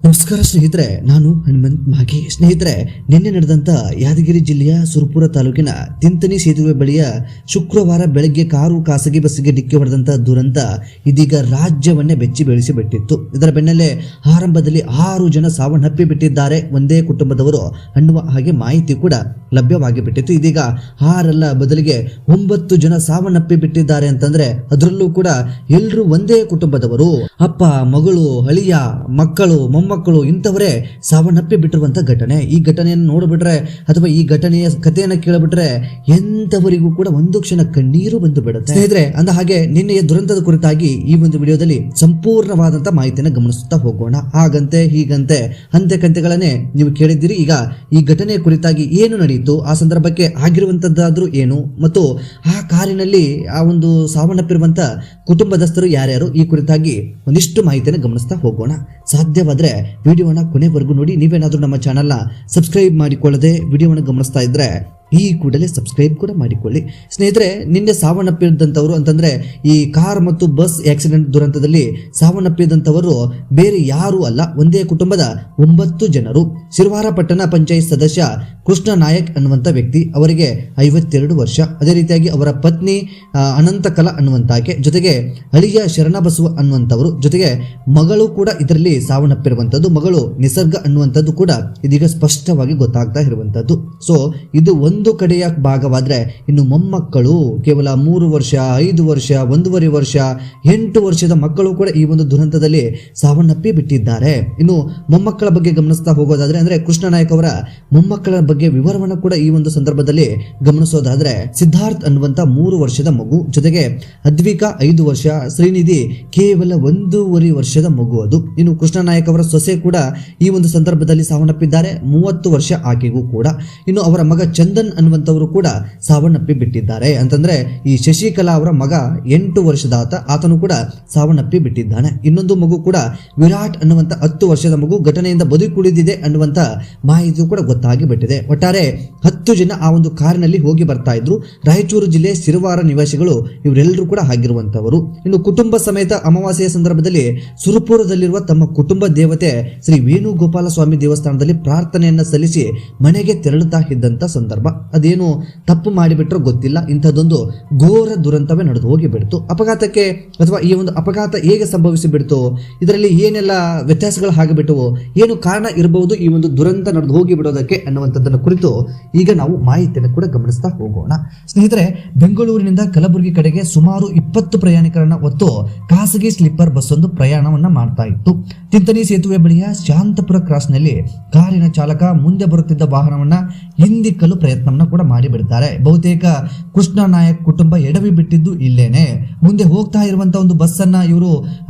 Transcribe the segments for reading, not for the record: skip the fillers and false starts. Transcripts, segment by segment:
ನಮಸ್ಕಾರ ಸ್ನೇಹಿತರೆ, ನಾನು ಹನುಮಂತ್ ಮಾಗಿ. ಸ್ನೇಹಿತರೆ, ನಿನ್ನೆ ನಡೆದಂತ ಯಾದಗಿರಿ ಜಿಲ್ಲೆಯ ಸುರಪುರ ತಾಲೂಕಿನ ತಿಂತನಿ ಸೇತುವೆ ಬಳಿಯ ಶುಕ್ರವಾರ ಬೆಳಗ್ಗೆ ಕಾರು ಖಾಸಗಿ ಬಸ್ಸಿಗೆ ಡಿಕ್ಕಿ ಹೊಡೆದಂತ ದುರಂತ ಇದೀಗ ರಾಜ್ಯವನ್ನೇ ಬೆಚ್ಚಿ ಬೀಳಿಸಿ ಬಿಟ್ಟಿತ್ತು. ಇದರ ಬೆನ್ನಲ್ಲೇ ಆರಂಭದಲ್ಲಿ 6 ಜನ ಸಾವನ್ನಪ್ಪಿ ಬಿಟ್ಟಿದ್ದಾರೆ ಒಂದೇ ಕುಟುಂಬದವರು ಅನ್ನುವ ಹಾಗೆ ಮಾಹಿತಿ ಕೂಡ ಲಭ್ಯವಾಗಿ ಬಿಟ್ಟಿತ್ತು. ಇದೀಗ 6 ಅಲ್ಲ, ಬದಲಿಗೆ 9 ಜನ ಸಾವನ್ನಪ್ಪಿ ಬಿಟ್ಟಿದ್ದಾರೆ ಅಂತಂದ್ರೆ ಅದರಲ್ಲೂ ಕೂಡ ಎಲ್ಲರೂ ಒಂದೇ ಕುಟುಂಬದವರು. ಅಪ್ಪ, ಮಗಳು, ಅಳಿಯ, ಮಕ್ಕಳು, ಮೊಮ್ಮಕ್ಕಳು ಇಂಥವರೇ ಸಾವನ್ನಪ್ಪಿ ಬಿಟ್ಟಿರುವಂತ ಘಟನೆ. ಈ ಘಟನೆಯನ್ನು ನೋಡ್ಬಿಟ್ರೆ ಅಥವಾ ಈ ಘಟನೆಯ ಕಥೆಯನ್ನು ಕೇಳಿಬಿಟ್ರೆ ಎಂತವರಿಗೂ ಕೂಡ ಒಂದು ಕ್ಷಣ ಕಣ್ಣೀರು ಬಂದು ಬಿಡುತ್ತೆ. ಸ್ನೇಹಿತರೆ, ಅಂದ ಹಾಗೆ ನಿನ್ನೆಯ ದುರಂತದ ಕುರಿತಾಗಿ ಈ ಒಂದು ವಿಡಿಯೋದಲ್ಲಿ ಸಂಪೂರ್ಣವಾದಂತ ಮಾಹಿತಿಯನ್ನು ಗಮನಿಸುತ್ತಾ ಹೋಗೋಣ. ಹಾಗಂತೆ ಹೀಗಂತೆ ಅಂತೆ ಕಂತೆಗಳನ್ನೇ ನೀವು ಕೇಳಿದ್ದೀರಿ. ಈಗ ಈ ಘಟನೆಯ ಕುರಿತಾಗಿ ಏನು ನಡೆಯಿತು, ಆ ಸಂದರ್ಭಕ್ಕೆ ಆಗಿರುವಂತದ್ದಾದ್ರೂ ಏನು, ಮತ್ತು ಆ ಕಾರಿನಲ್ಲಿ ಆ ಒಂದು ಸಾವನ್ನಪ್ಪಿರುವಂತ ಕುಟುಂಬದಸ್ಥರು ಯಾರ್ಯಾರು, ಈ ಕುರಿತಾಗಿ ಒಂದಿಷ್ಟು ಮಾಹಿತಿಯನ್ನು ಗಮನಿಸ್ತಾ ಹೋಗೋಣ. ಸಾಧ್ಯವಾದ್ರೆ ವಿಡಿಯೋನ ಕೊನೆವರೆಗೂ ನೋಡಿ. ನೀವೇನಾದ್ರೂ ನಮ್ಮ ಚಾನೆಲ್ನ ಸಬ್ಸ್ಕ್ರೈಬ್ ಮಾಡಿಕೊಳ್ಳದೆ ವಿಡಿಯೋವನ್ನು ಗಮನಿಸ್ತಾ ಇದ್ರೆ ಈ ಕೂಡಲೇ ಸಬ್ಸ್ಕ್ರೈಬ್ ಕೂಡ ಮಾಡಿಕೊಳ್ಳಿ. ಸ್ನೇಹಿತರೆ, ನಿನ್ನೆ ಸಾವನ್ನಪ್ಪಿದಂಥವರು ಅಂತಂದ್ರೆ ಈ ಕಾರ್ ಮತ್ತು ಬಸ್ ಆಕ್ಸಿಡೆಂಟ್ ದುರಂತದಲ್ಲಿ ಸಾವನ್ನಪ್ಪಿದಂಥವರು ಬೇರೆ ಯಾರೂ ಅಲ್ಲ, ಒಂದೇ ಕುಟುಂಬದ 9 ಜನರು. ಶಿರವಾರ ಪಟ್ಟಣ ಪಂಚಾಯತ್ ಸದಸ್ಯ ಕೃಷ್ಣ ನಾಯಕ್ ಅನ್ನುವಂಥ ವ್ಯಕ್ತಿ, ಅವರಿಗೆ 52 ವರ್ಷ. ಅದೇ ರೀತಿಯಾಗಿ ಅವರ ಪತ್ನಿ ಅನಂತಕಲಾ ಅನ್ನುವಂತಾಕೆ, ಜೊತೆಗೆ ಅಳಿಯ ಶರಣಬಸವ ಅನ್ನುವಂಥವರು, ಜೊತೆಗೆ ಮಗಳು ಕೂಡ ಇದರಲ್ಲಿ ಸಾವನ್ನಪ್ಪಿರುವಂಥದ್ದು. ಮಗಳು ನಿಸರ್ಗ ಅನ್ನುವಂಥದ್ದು ಕೂಡ ಇದೀಗ ಸ್ಪಷ್ಟವಾಗಿ ಗೊತ್ತಾಗ್ತಾ ಇರುವಂಥದ್ದು. ಸೊ ಇದು ಒಂದು ಕಡೆಯ ಭಾಗವಾದ್ರೆ, ಇನ್ನು ಮೊಮ್ಮಕ್ಕಳು ಕೇವಲ 3 ವರ್ಷ, 5 ವರ್ಷ, 1.5 ವರ್ಷ, 8 ವರ್ಷದ ಮಕ್ಕಳು ಕೂಡ ಈ ಒಂದು ದುರಂತದಲ್ಲಿ ಸಾವನ್ನಪ್ಪಿ ಬಿಟ್ಟಿದ್ದಾರೆ. ಇನ್ನು ಮೊಮ್ಮಕ್ಕಳ ಬಗ್ಗೆ ಗಮನಿಸ್ತಾ ಹೋಗೋದಾದ್ರೆ, ಅಂದ್ರೆ ಕೃಷ್ಣ ನಾಯಕ್ ಅವರ ಮೊಮ್ಮಕ್ಕಳ ಬಗ್ಗೆ ವಿವರವನ್ನು ಕೂಡ ಈ ಒಂದು ಸಂದರ್ಭದಲ್ಲಿ ಗಮನಿಸೋದಾದ್ರೆ, ಸಿದ್ಧಾರ್ಥ್ ಅನ್ನುವಂತ 3 ವರ್ಷದ ಮಗು, ಜೊತೆಗೆ ಅದ್ವಿಕಾ 5 ವರ್ಷ, ಶ್ರೀನಿಧಿ ಕೇವಲ 1.5 ವರ್ಷದ ಮಗು ಅದು. ಇನ್ನು ಕೃಷ್ಣ ನಾಯಕ್ ಅವರ ಸೊಸೆ ಕೂಡ ಈ ಒಂದು ಸಂದರ್ಭದಲ್ಲಿ ಸಾವನ್ನಪ್ಪಿದ್ದಾರೆ, 30 ವರ್ಷ ಆಕೆಗೂ ಕೂಡ. ಇನ್ನು ಅವರ ಮಗ ಚಂದನ್ ಅನ್ನುವಂಥವರು ಕೂಡ ಸಾವನ್ನಪ್ಪಿ ಬಿಟ್ಟಿದ್ದಾರೆ. ಅಂತಂದ್ರೆ ಈ ಶಶಿಕಲಾ ಅವರ ಮಗ 8 ವರ್ಷದ ಆತನು ಕೂಡ ಸಾವನ್ನಪ್ಪಿ ಬಿಟ್ಟಿದ್ದಾನೆ. ಇನ್ನೊಂದು ಮಗು ಕೂಡ ವಿರಾಟ್ ಅನ್ನುವಂತ 10 ವರ್ಷದ ಮಗು ಘಟನೆಯಿಂದ ಬದುಕುಳಿದಿದೆ ಅನ್ನುವಂತ ಮಾಹಿತಿ ಕೂಡ ಗೊತ್ತಾಗಿ ಬಿಟ್ಟಿದೆ. ಒಟ್ಟಾರೆ 10 ಜನ ಆ ಒಂದು ಕಾರಿನಲ್ಲಿ ಹೋಗಿ ಬರ್ತಾ ಇದ್ರು. ರಾಯಚೂರು ಜಿಲ್ಲೆ ಶಿರವಾರ ನಿವಾಸಿಗಳು ಇವರೆಲ್ಲರೂ ಕೂಡ ಆಗಿರುವಂತವರು. ಇನ್ನು ಕುಟುಂಬ ಸಮೇತ ಅಮಾವಾಸ್ಯೆಯ ಸಂದರ್ಭದಲ್ಲಿ ಸುರಪುರದಲ್ಲಿರುವ ತಮ್ಮ ಕುಟುಂಬ ದೇವತೆ ಶ್ರೀ ವೇಣುಗೋಪಾಲ ಸ್ವಾಮಿ ದೇವಸ್ಥಾನದಲ್ಲಿ ಪ್ರಾರ್ಥನೆಯನ್ನ ಸಲ್ಲಿಸಿ ಮನೆಗೆ ತೆರಳುತ್ತಾ ಇದ್ದಂತ ಸಂದರ್ಭ. ಅದೇನು ತಪ್ಪು ಮಾಡಿಬಿಟ್ರೋ ಗೊತ್ತಿಲ್ಲ, ಇಂಥದ್ದೊಂದು ಘೋರ ದುರಂತವೇ ನಡೆದು ಹೋಗಿ ಬಿಡ್ತು. ಅಪಘಾತಕ್ಕೆ ಅಥವಾ ಈ ಒಂದು ಅಪಘಾತ ಹೇಗೆ ಸಂಭವಿಸಿ ಬಿಡ್ತು, ಇದರಲ್ಲಿ ಏನೆಲ್ಲ ವ್ಯತ್ಯಾಸಗಳು ಆಗಿಬಿಟ್ಟವು, ಏನು ಕಾರಣ ಇರಬಹುದು ಈ ಒಂದು ದುರಂತ ನಡೆದು ಹೋಗಿ ಬಿಡೋದಕ್ಕೆ ಅನ್ನುವಂಥದ್ದನ್ನು ಕುರಿತು ಈಗ ನಾವು ಮಾಹಿತಿಯನ್ನು ಕೂಡ ಗಮನಿಸ್ತಾ ಹೋಗೋಣ. ಸ್ನೇಹಿತರೆ, ಬೆಂಗಳೂರಿನಿಂದ ಕಲಬುರಗಿ ಕಡೆಗೆ ಸುಮಾರು 20 ಪ್ರಯಾಣಿಕರನ್ನ ಹೊತ್ತು ಖಾಸಗಿ ಸ್ಲೀಪರ್ ಬಸ್ ಒಂದು ಪ್ರಯಾಣವನ್ನ ಮಾಡ್ತಾ ಇತ್ತು. ತಿಂತನಿ ಸೇತುವೆ ಬಳಿಯ ಶಾಂತಪುರ ಕ್ರಾಸ್ನಲ್ಲಿ ಕಾರಿನ ಚಾಲಕ ಮುಂದೆ ಬರುತ್ತಿದ್ದ ವಾಹನವನ್ನ ಹಿಂದಿಕ್ಕಲು ಪ್ರಯತ್ನವನ್ನ ಕೂಡ ಮಾಡಿ ಬಿಡ್ತಾರೆ. ಬಹುತೇಕ ಕೃಷ್ಣ ನಾಯಕ್ ಕುಟುಂಬ ಎಡವಿ ಬಿಟ್ಟಿದ್ದು ಇಲ್ಲೇನೆ. ಮುಂದೆ ಹೋಗ್ತಾ ಇರುವಂತಹ ಒಂದು ಬಸ್ ಅನ್ನ ಇವರು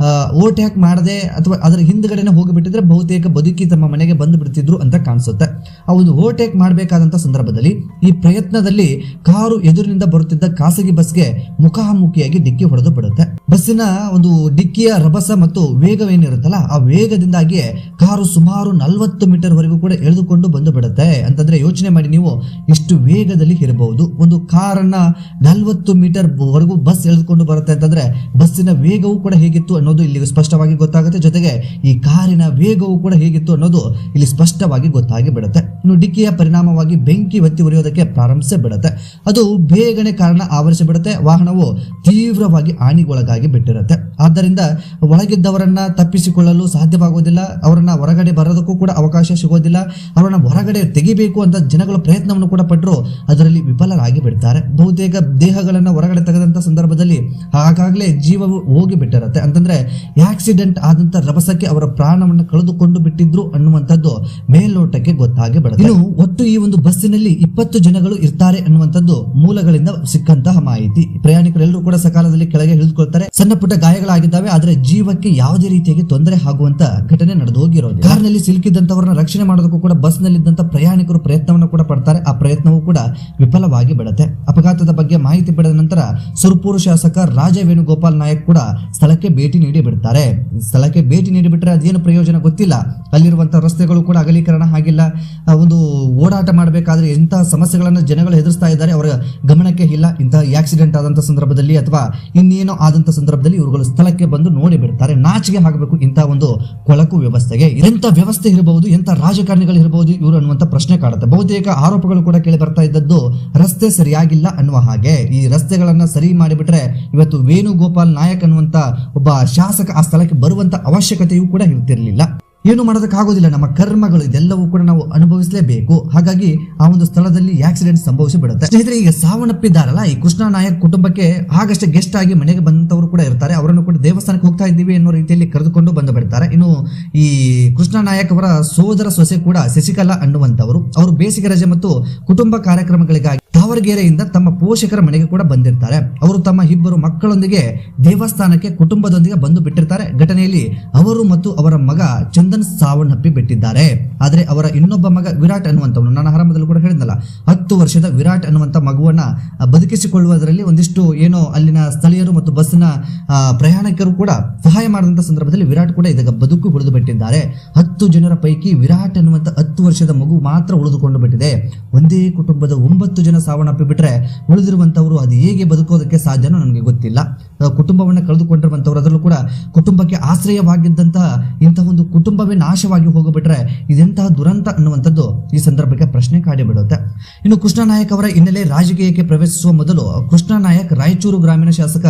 ಓವರ್ಟೇಕ್ ಮಾಡದೆ ಅಥವಾ ಅದರ ಹಿಂದ್ಗಡೆನೆ ಹೋಗಿಬಿಟ್ಟಿದ್ರೆ ಬಹುತೇಕ ಬದುಕಿ ತಮ್ಮ ಮನೆಗೆ ಬಂದು ಬಿಡ್ತಿದ್ರು ಅಂತ ಕಾಣಿಸುತ್ತೆ. ಆ ಒಂದು ಓವರ್ಟೇಕ್ ಮಾಡಬೇಕಾದಂತ ಸಂದರ್ಭದಲ್ಲಿ ಈ ಪ್ರಯತ್ನದಲ್ಲಿ ಕಾರು ಎದುರಿನಿಂದ ಬರುತ್ತಿದ್ದ ಖಾಸಗಿ ಬಸ್ಗೆ ಮುಖಾಮುಖಿಯಾಗಿ ಡಿಕ್ಕಿ ಹೊಡೆದು ಬಿಡುತ್ತೆ. ಬಸ್ಸಿನ ಒಂದು ಡಿಕ್ಕಿಯ ರಭಸ ಮತ್ತು ವೇಗವೇನಿರುತ್ತಲ್ಲ, ಆ ವೇಗದಿಂದಾಗಿ ಕಾರು ಸುಮಾರು 40 ಮೀಟರ್ ವರೆಗೂ ಕೂಡ ಎಳೆದುಕೊಂಡು ಬಂದು ಬಿಡುತ್ತೆ. ಅಂತಂದ್ರೆ ಯೋಚನೆ ಮಾಡಿ ನೀವು, ಇಷ್ಟು ವೇಗದಲ್ಲಿ ಇರಬಹುದು. ಒಂದು ಕಾರನ್ನ 40 ಮೀಟರ್ ವರೆಗೂ ಬಸ್ ಎಳೆದುಕೊಂಡು ಬರುತ್ತೆ ಅಂತಂದ್ರೆ ಬಸ್ಸಿನ ವೇಗವೂ ಕೂಡ ಹೇಗಿತ್ತು ಅನ್ನೋದು ಇಲ್ಲಿ ಸ್ಪಷ್ಟವಾಗಿ ಗೊತ್ತಾಗುತ್ತೆ. ಜೊತೆಗೆ ಈ ಕಾರಿನ ವೇಗವೂ ಕೂಡ ಹೇಗಿತ್ತು ಅನ್ನೋದು ಇಲ್ಲಿ ಸ್ಪಷ್ಟವಾಗಿ ಗೊತ್ತಾಗಿ ಬಿಡುತ್ತೆ. ಇನ್ನು ಡಿಕ್ಕಿಯ ಪರಿಣಾಮವಾಗಿ ಬೆಂಕಿ ಹೊತ್ತಿ ಉರಿಯೋದಕ್ಕೆ ಪ್ರಾರಂಭಿಸಿ ಬಿಡುತ್ತೆ. ಅದು ಬೇಗನೆ ಕಾರಣ ಆವರಿಸಿ ಬಿಡುತ್ತೆ. ವಾಹನವು ತೀವ್ರವಾಗಿ ಹಾನಿಗೊಳಗಾಗಿ ಬಿಟ್ಟಿರುತ್ತೆ. ಆದ್ದರಿಂದ ಒಳಗಿದ್ದವರನ್ನ ತಪ್ಪಿಸಿಕೊಳ್ಳಲು ಸಾಧ್ಯವಾಗುವುದಿಲ್ಲ, ಅವರನ್ನ ಹೊರಗಡೆ ಬರೋದಕ್ಕೂ ಕೂಡ ಅವಕಾಶ ಸಿಗೋದಿಲ್ಲ. ಅವರನ್ನ ಹೊರಗಡೆ ತೆಗಿಬೇಕು ಅಂತ ಜನಗಳ ಪ್ರಯತ್ನವನ್ನು ಕೂಡ ಪಟ್ಟರು ಅದರಲ್ಲಿ ವಿಫಲರಾಗಿ ಬಿಡ್ತಾರೆ. ಬಹುತೇಕ ದೇಹಗಳನ್ನ ಹೊರಗಡೆ ತೆಗೆದಂತ ಸಂದರ್ಭದಲ್ಲಿ ಆಗಾಗಲೇ ಜೀವವು ಹೋಗಿ ಬಿಟ್ಟಿರುತ್ತೆ. ಅಂತಂದ್ರೆ ಆಕ್ಸಿಡೆಂಟ್ ಆದಂತ ರಭಸಕ್ಕೆ ಅವರ ಪ್ರಾಣವನ್ನು ಕಳೆದುಕೊಂಡು ಬಿಟ್ಟಿದ್ರು ಅನ್ನುವಂಥದ್ದು ಮೇಲ್ನೋಟಕ್ಕೆ ಗೊತ್ತಾಗಿ ಬಿಡುತ್ತೆ. ಇನ್ನು ಒಟ್ಟು ಈ ಒಂದು ಬಸ್ಸಿನಲ್ಲಿ 20 ಜನಗಳು ಇರ್ತಾರೆ ಅನ್ನುವಂಥದ್ದು ಮೂಲಗಳಿಂದ ಸಿಕ್ಕಂತಹ ಮಾಹಿತಿ. ಪ್ರಯಾಣಿಕರೆಲ್ಲರೂ ಕೂಡ ಸಕಾಲದಲ್ಲಿ ಕೆಳಗೆ ಇಳಿದುಕೊಳ್ತಾರೆ. ಸಣ್ಣ ಪುಟ್ಟ ಗಾಯಗಳಾಗಿದ್ದಾವೆ, ಆದರೆ ಜೀವಕ್ಕೆ ಯಾವುದೇ ರೀತಿಯಾಗಿ ತೊಂದರೆ ಆಗುವಂತ ಘಟನೆ ನಡೆದು ಹೋಗಿರೋದು. ಕಾರ್ನಲ್ಲಿ ಸಿಲುಕಿದಂತವರನ್ನ ರಕ್ಷಣೆ ಮಾಡೋದಕ್ಕೂ ಕೂಡ ಬಸ್ ನಲ್ಲಿದ್ದಂತ ಪ್ರಯಾಣಿಕರು ಪ್ರಯತ್ನವನ್ನು ಕೂಡ ಪಡ್ತಾರೆ. ಆ ಪ್ರಯತ್ನವೂ ಕೂಡ ವಿಫಲವಾಗಿ ಬಿಡುತ್ತೆ. ಅಪಘಾತದ ಬಗ್ಗೆ ಮಾಹಿತಿ ಪಡೆದ ನಂತರ ಸುರಪುರ ಶಾಸಕ ರಾಜ ವೇಣುಗೋಪಾಲ್ ನಾಯಕ್ ಕೂಡ ಸ್ಥಳಕ್ಕೆ ಭೇಟಿ ನೀಡಿ ಬಿಡ್ತಾರೆ. ಸ್ಥಳಕ್ಕೆ ಭೇಟಿ ನೀಡಿ ಬಿಟ್ಟರೆ ಅದೇನು ಪ್ರಯೋಜನ ಗೊತ್ತಿಲ್ಲ, ಅಲ್ಲಿರುವಂತಹ ರಸ್ತೆಗಳು ಕೂಡ ಅಗಲೀಕರಣ ಆಗಿಲ್ಲ. ಒಂದು ಓಡಾಟ ಮಾಡಬೇಕಾದ್ರೆ ಎಂತಹ ಸಮಸ್ಯೆಗಳನ್ನು ಜನಗಳು ಎದುರಿಸ್ತಾ ಇದ್ದಾರೆ, ಅವರ ಗಮನಕ್ಕೆ ಇಲ್ಲ. ಇಂತಹ ಆಕ್ಸಿಡೆಂಟ್ ಆದಂತ ಸಂದರ್ಭದಲ್ಲಿ ಅಥವಾ ಇನ್ನೇನೋ ಆದಂತ ಸಂದರ್ಭದಲ್ಲಿ ಇವುಗಳು ಸ್ಥಳಕ್ಕೆ ಬಂದು ನೋಡಿ ಬಿಡ್ತಾರೆ. ನಾಚಿಗೆ ಆಗಬೇಕು ಇಂತಹ ಒಂದು ಕೊಳಕು ವ್ಯವಸ್ಥೆಗೆ. ಎಂತ ವ್ಯವಸ್ಥೆ ಇರಬಹುದು, ಎಂತ ರಾಜಕಾರಣಿಗಳು ಇರಬಹುದು ಇವರು ಅನ್ನುವಂತ ಪ್ರಶ್ನೆ ಕಾಡುತ್ತೆ. ಬಹುತೇಕ ಆರೋಪಗಳು ಕೂಡ ಕೇಳಿ ಬರ್ತಾ ಇದ್ದದ್ದು ರಸ್ತೆ ಸರಿಯಾಗಿಲ್ಲ ಅನ್ನುವ ಹಾಗೆ. ಈ ರಸ್ತೆಗಳನ್ನ ಸರಿ ಮಾಡಿಬಿಟ್ರೆ ಇವತ್ತು ವೇಣುಗೋಪಾಲ್ ನಾಯಕ್ ಅನ್ನುವಂತ ಒಬ್ಬ ಶಾಸಕ ಆ ಸ್ಥಳಕ್ಕೆ ಬರುವಂತ ಅವಶ್ಯಕತೆಯೂ ಕೂಡ ಇರ್ತಿರ್ಲಿಲ್ಲ. ಏನು ಮಾಡೋದಕ್ಕಾಗೋದಿಲ್ಲ, ನಮ್ಮ ಕರ್ಮಗಳು ಇದೆಲ್ಲವೂ ಕೂಡ ನಾವು ಅನುಭವಿಸಲೇಬೇಕು. ಹಾಗಾಗಿ ಆ ಒಂದು ಸ್ಥಳದಲ್ಲಿ ಆಕ್ಸಿಡೆಂಟ್ ಸಂಭವಿಸಿ ಬಿಡುತ್ತೆ. ಸ್ನೇಹಿತರೆ, ಈಗ ಸಾವನ್ನಪ್ಪಿದ್ದಾರಲ್ಲ ಈ ಕೃಷ್ಣ ನಾಯಕ್ ಕುಟುಂಬಕ್ಕೆ ಆಗಷ್ಟೇ ಗೆಸ್ಟ್ ಆಗಿ ಮನೆಗೆ ಬಂದಂತವರು ಕೂಡ ಇರ್ತಾರೆ. ಅವರನ್ನು ಕೂಡ ದೇವಸ್ಥಾನಕ್ಕೆ ಹೋಗ್ತಾ ಇದ್ದೀವಿ ಅನ್ನೋ ರೀತಿಯಲ್ಲಿ ಕರೆದುಕೊಂಡು ಬಂದು ಬಿಡ್ತಾರೆ. ಇನ್ನು ಈ ಕೃಷ್ಣ ನಾಯಕ್ ಅವರ ಸೋದರ ಸೊಸೆ ಕೂಡ ಶಶಿಕಲಾ ಅನ್ನುವಂತವರು, ಅವರು ಬೇಸಿಗೆ ರಜೆ ಮತ್ತು ಕುಟುಂಬ ಕಾರ್ಯಕ್ರಮಗಳಿಗಾಗಿ ತಾವರಗೆರೆಯಿಂದ ತಮ್ಮ ಪೋಷಕರ ಮನೆಗೆ ಕೂಡ ಬಂದಿರ್ತಾರೆ. ಅವರು ತಮ್ಮ ಇಬ್ಬರು ಮಕ್ಕಳೊಂದಿಗೆ ದೇವಸ್ಥಾನಕ್ಕೆ ಕುಟುಂಬದೊಂದಿಗೆ ಬಂದು ಬಿಟ್ಟಿರ್ತಾರೆ. ಘಟನೆಯಲ್ಲಿ ಅವರು ಮತ್ತು ಅವರ ಮಗ ಚಂದನ್ ಸಾವನ್ನಪ್ಪಿ ಬಿಟ್ಟಿದ್ದಾರೆ. ಆದ್ರೆ ಅವರ ಇನ್ನೊಬ್ಬ ಮಗ ವಿರಾಟ್ ಅನ್ನುವಂಥವನು, ನಾನು ಆರಂಭದಲ್ಲಿ ಕೂಡ ಹೇಳಿದ್ನಲ್ಲ, 10 ವರ್ಷದ ವಿರಾಟ್ ಅನ್ನುವಂಥ ಮಗುವನ್ನ ಬದುಕಿಸಿಕೊಳ್ಳುವುದರಲ್ಲಿ ಒಂದಿಷ್ಟು ಏನೋ ಅಲ್ಲಿನ ಸ್ಥಳೀಯರು ಮತ್ತು ಬಸ್ಸಿನ ಪ್ರಯಾಣಿಕರು ಕೂಡ ಸಹಾಯ ಮಾಡಿದಂತ ಸಂದರ್ಭದಲ್ಲಿ ವಿರಾಟ್ ಕೂಡ ಇದೀಗ ಬದುಕು ಉಳಿದು ಬಿಟ್ಟಿದ್ದಾರೆ. 10 ಜನರ ಪೈಕಿ ವಿರಾಟ್ ಅನ್ನುವಂಥ 10 ವರ್ಷದ ಮಗು ಮಾತ್ರ ಉಳಿದುಕೊಂಡು ಬಿಟ್ಟಿದೆ. ಒಂದೇ ಕುಟುಂಬದ 9 ಜನ ಸಾವನ್ನಪ್ಪಿ ಬಿಟ್ರೆ ಉಳಿದಿರುವಂತವರು ಅದು ಹೇಗೆ ಬದುಕೋದಕ್ಕೆ ಸಾಧ್ಯನೋ ನನಗೆ ಗೊತ್ತಿಲ್ಲ. ಕುಟುಂಬವನ್ನ ಕಳೆದುಕೊಂಡಿರುವಂತವರು, ಅದರಲ್ಲೂ ಕೂಡ ಕುಟುಂಬಕ್ಕೆ ಆಶ್ರಯವಾಗಿದ್ದಂತಹ ಇಂತಹ ಒಂದು ಕುಟುಂಬವೇ ನಾಶವಾಗಿ ಹೋಗಿಬಿಟ್ರೆ ಇದೆಂತಹ ದುರಂತ ಅನ್ನುವಂಥದ್ದು ಈ ಸಂದರ್ಭಕ್ಕೆ ಪ್ರಶ್ನೆ ಕಾಡಿಬಿಡುತ್ತೆ. ಇನ್ನು ಕೃಷ್ಣ ನಾಯಕ್ ಅವರ ಹಿನ್ನೆಲೆ ರಾಜಕೀಯಕ್ಕೆ ಪ್ರವೇಶಿಸುವ ಮೊದಲು ಕೃಷ್ಣ ನಾಯಕ್ ರಾಯಚೂರು ಗ್ರಾಮೀಣ ಶಾಸಕ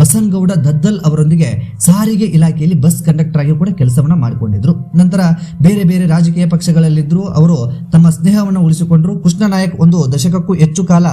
ಬಸನಗೌಡ ದದ್ದಲ್ ಅವರೊಂದಿಗೆ ಸಾರಿಗೆ ಇಲಾಖೆಯಲ್ಲಿ ಬಸ್ ಕಂಡಕ್ಟರ್ ಆಗಿ ಕೂಡ ಕೆಲಸವನ್ನ ಮಾಡಿಕೊಂಡಿದ್ರು. ನಂತರ ಬೇರೆ ಬೇರೆ ರಾಜಕೀಯ ಪಕ್ಷಗಳಲ್ಲಿದ್ರು. ಅವರು ತಮ್ಮ ಸ್ನೇಹವನ್ನು ಉಳಿಸಿಕೊಂಡ್ರು. ಕೃಷ್ಣ ನಾಯಕ್ ಒಂದು ದಶಕಕ್ಕೂ ಹೆಚ್ಚು ಕಾಲ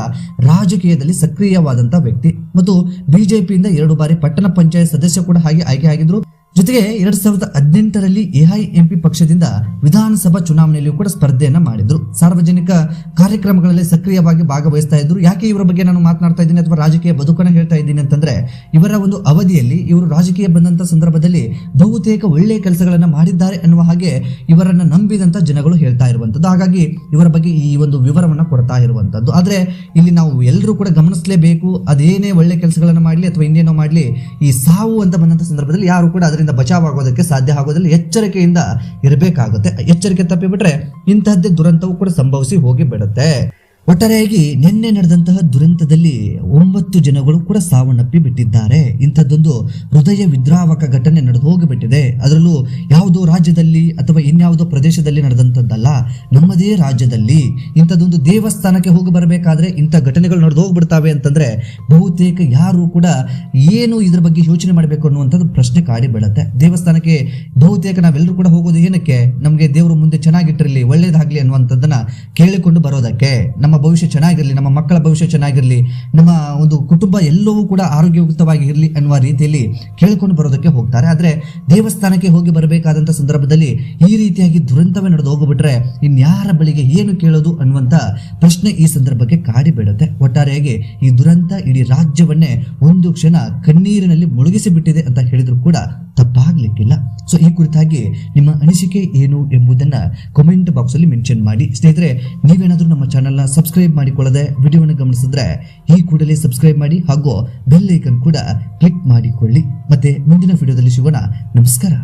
ರಾಜಕೀಯದಲ್ಲಿ ಸಕ್ರಿಯವಾದಂತಹ ವ್ಯಕ್ತಿ ಮತ್ತು ಬಿಜೆಪಿಯಿಂದ 2 ಬಾರಿ ಪಟ್ಟಣ ಪಂಚಾಯತ್ ಸದಸ್ಯ ಕೂಡ ಆಯ್ಕೆ ಆಗಿದ್ರು. ಜೊತೆಗೆ 2018ರಲ್ಲಿ ಎಐಎಂಪಿ ಪಕ್ಷದಿಂದ ವಿಧಾನಸಭಾ ಚುನಾವಣೆಯಲ್ಲಿಯೂ ಕೂಡ ಸ್ಪರ್ಧೆಯನ್ನ ಮಾಡಿದ್ರು. ಸಾರ್ವಜನಿಕ ಕಾರ್ಯಕ್ರಮಗಳಲ್ಲಿ ಸಕ್ರಿಯವಾಗಿ ಭಾಗವಹಿಸ್ತಾ ಇದ್ರು. ಯಾಕೆ ಇವರ ಬಗ್ಗೆ ನಾನು ಮಾತನಾಡ್ತಾ ಇದ್ದೀನಿ ಅಥವಾ ರಾಜಕೀಯ ಬದುಕನ್ನು ಹೇಳ್ತಾ ಇದ್ದೀನಿ ಅಂತಂದ್ರೆ, ಇವರ ಒಂದು ಅವಧಿಯಲ್ಲಿ ಇವರು ರಾಜಕೀಯ ಬಂದಂತ ಸಂದರ್ಭದಲ್ಲಿ ಬಹುತೇಕ ಒಳ್ಳೆಯ ಕೆಲಸಗಳನ್ನ ಮಾಡಿದ್ದಾರೆ ಅನ್ನುವ ಹಾಗೆ ಇವರನ್ನ ನಂಬಿದಂತ ಜನಗಳು ಹೇಳ್ತಾ ಇರುವಂತದ್ದು. ಹಾಗಾಗಿ ಇವರ ಬಗ್ಗೆ ಈ ಒಂದು ವಿವರವನ್ನ ಕೊಡ್ತಾ ಇರುವಂತದ್ದು. ಆದ್ರೆ ಇಲ್ಲಿ ನಾವು ಎಲ್ಲರೂ ಕೂಡ ಗಮನಿಸಲೇಬೇಕು, ಅದೇನೇ ಒಳ್ಳೆ ಕೆಲಸಗಳನ್ನ ಮಾಡ್ಲಿ ಅಥವಾ ಇನ್ನೇನೋ ಮಾಡ್ಲಿ, ಈ ಸಾವು ಅಂತ ಬಂದಂತ ಸಂದರ್ಭದಲ್ಲಿ ಯಾರು ಕೂಡ ಅದರಿಂದ ಬಚಾವಾಗೋದಕ್ಕೆ ಸಾಧ್ಯ ಆಗೋದಿಲ್ಲ. ಎಚ್ಚರಿಕೆಯಿಂದ ಇರಬೇಕಾಗುತ್ತೆ. ಎಚ್ಚರಿಕೆ ತಪ್ಪಿಬಿಟ್ರೆ ಇಂತಹದ್ದೇ ದುರಂತವು ಕೂಡ ಸಂಭವಿಸಿ ಹೋಗಿ ಬಿಡುತ್ತೆ. ಒಟ್ಟಾರೆಯಾಗಿ ನಿನ್ನೆ ನಡೆದಂತಹ ದುರಂತದಲ್ಲಿ 9 ಜನಗಳು ಕೂಡ ಸಾವನ್ನಪ್ಪಿ ಬಿಟ್ಟಿದ್ದಾರೆ. ಇಂಥದ್ದೊಂದು ಹೃದಯ ವಿದ್ರಾವಕ ಘಟನೆ ನಡೆದು ಹೋಗಿಬಿಟ್ಟಿದೆ. ಅದರಲ್ಲೂ ಯಾವುದೋ ರಾಜ್ಯದಲ್ಲಿ ಅಥವಾ ಇನ್ಯಾವುದೋ ಪ್ರದೇಶದಲ್ಲಿ ನಡೆದಂಥದ್ದಲ್ಲ, ನಮ್ಮದೇ ರಾಜ್ಯದಲ್ಲಿ ಇಂಥದ್ದೊಂದು ದೇವಸ್ಥಾನಕ್ಕೆ ಹೋಗಿ ಬರಬೇಕಾದ್ರೆ ಇಂಥ ಘಟನೆಗಳು ನಡೆದು ಹೋಗ್ಬಿಡ್ತಾವೆ ಅಂತಂದ್ರೆ ಬಹುತೇಕ ಯಾರು ಕೂಡ ಏನು ಇದ್ರ ಬಗ್ಗೆ ಯೋಚನೆ ಮಾಡಬೇಕು ಅನ್ನುವಂಥದ್ದು ಪ್ರಶ್ನೆ ಕಾಡಿ ಬೀಳುತ್ತೆ. ದೇವಸ್ಥಾನಕ್ಕೆ ಬಹುತೇಕ ನಾವೆಲ್ಲರೂ ಕೂಡ ಹೋಗೋದು ಏನಕ್ಕೆ? ನಮಗೆ ದೇವರು ಮುಂದೆ ಚೆನ್ನಾಗಿಟ್ಟಿರಲಿ, ಒಳ್ಳೇದಾಗ್ಲಿ ಅನ್ನುವಂಥದ್ದನ್ನ ಕೇಳಿಕೊಂಡು ಬರೋದಕ್ಕೆ. ನಮ್ಮ ಭವಿಷ್ಯ ಚೆನ್ನಾಗಿರಲಿ, ನಮ್ಮ ಮಕ್ಕಳ ಭವಿಷ್ಯ ಚೆನ್ನಾಗಿರಲಿ, ನಮ್ಮ ಒಂದು ಕುಟುಂಬ ಎಲ್ಲವೂ ಕೂಡ ಆರೋಗ್ಯಯುಕ್ತವಾಗಿ ಇರಲಿ ಅನ್ನುವ ರೀತಿಯಲ್ಲಿ ಕೇಳಿಕೊಂಡು ಬರೋದಕ್ಕೆ ಹೋಗ್ತಾರೆ. ಆದ್ರೆ ದೇವಸ್ಥಾನಕ್ಕೆ ಹೋಗಿ ಬರಬೇಕಾದಂತ ಸಂದರ್ಭದಲ್ಲಿ ಈ ರೀತಿಯಾಗಿ ದುರಂತವೇ ನಡೆದು ಹೋಗ್ಬಿಟ್ರೆ ಇನ್ಯಾರ ಬಳಿಗೆ ಏನು ಕೇಳೋದು ಅನ್ನುವಂತ ಪ್ರಶ್ನೆ ಈ ಸಂದರ್ಭಕ್ಕೆ ಕಾಡಿ ಬೀಳುತ್ತೆ. ಒಟ್ಟಾರೆಯಾಗಿ ಈ ದುರಂತ ಇಡೀ ರಾಜ್ಯವನ್ನೇ ಒಂದು ಕ್ಷಣ ಕಣ್ಣೀರಿನಲ್ಲಿ ಮುಳುಗಿಸಿ ಬಿಟ್ಟಿದೆ ಅಂತ ಹೇಳಿದ್ರು ಕೂಡ ತಪ್ಪಾಗ್ಲಿಕ್ಕಿಲ್ಲ. ಸೊ ಈ ಕುರಿತಾಗಿ ನಿಮ್ಮ ಅನಿಸಿಕೆ ಏನು ಎಂಬುದನ್ನ ಕಾಮೆಂಟ್ ಬಾಕ್ಸ್ ಅಲ್ಲಿ ಮೆನ್ಷನ್ ಮಾಡಿ. ಸ್ನೇಹಿತರೆ, ನೀವೇನಾದ್ರೂ ನಮ್ಮ ಚಾನೆಲ್ನ ಸಬ್ಸ್ಕ್ರೈಬ್ ಮಾಡಿಕೊಳ್ಳದೆ ವಿಡಿಯೋವನ್ನು ಗಮನಿಸಿದ್ರೆ ಈ ಕೂಡಲೇ ಸಬ್ಸ್ಕ್ರೈಬ್ ಮಾಡಿ ಹಾಗೂ ಬೆಲ್ ಐಕನ್ ಕೂಡ ಕ್ಲಿಕ್ ಮಾಡಿಕೊಳ್ಳಿ. ಮತ್ತೆ ಮುಂದಿನ ವಿಡಿಯೋದಲ್ಲಿ ಸಿಗೋಣ. ನಮಸ್ಕಾರ.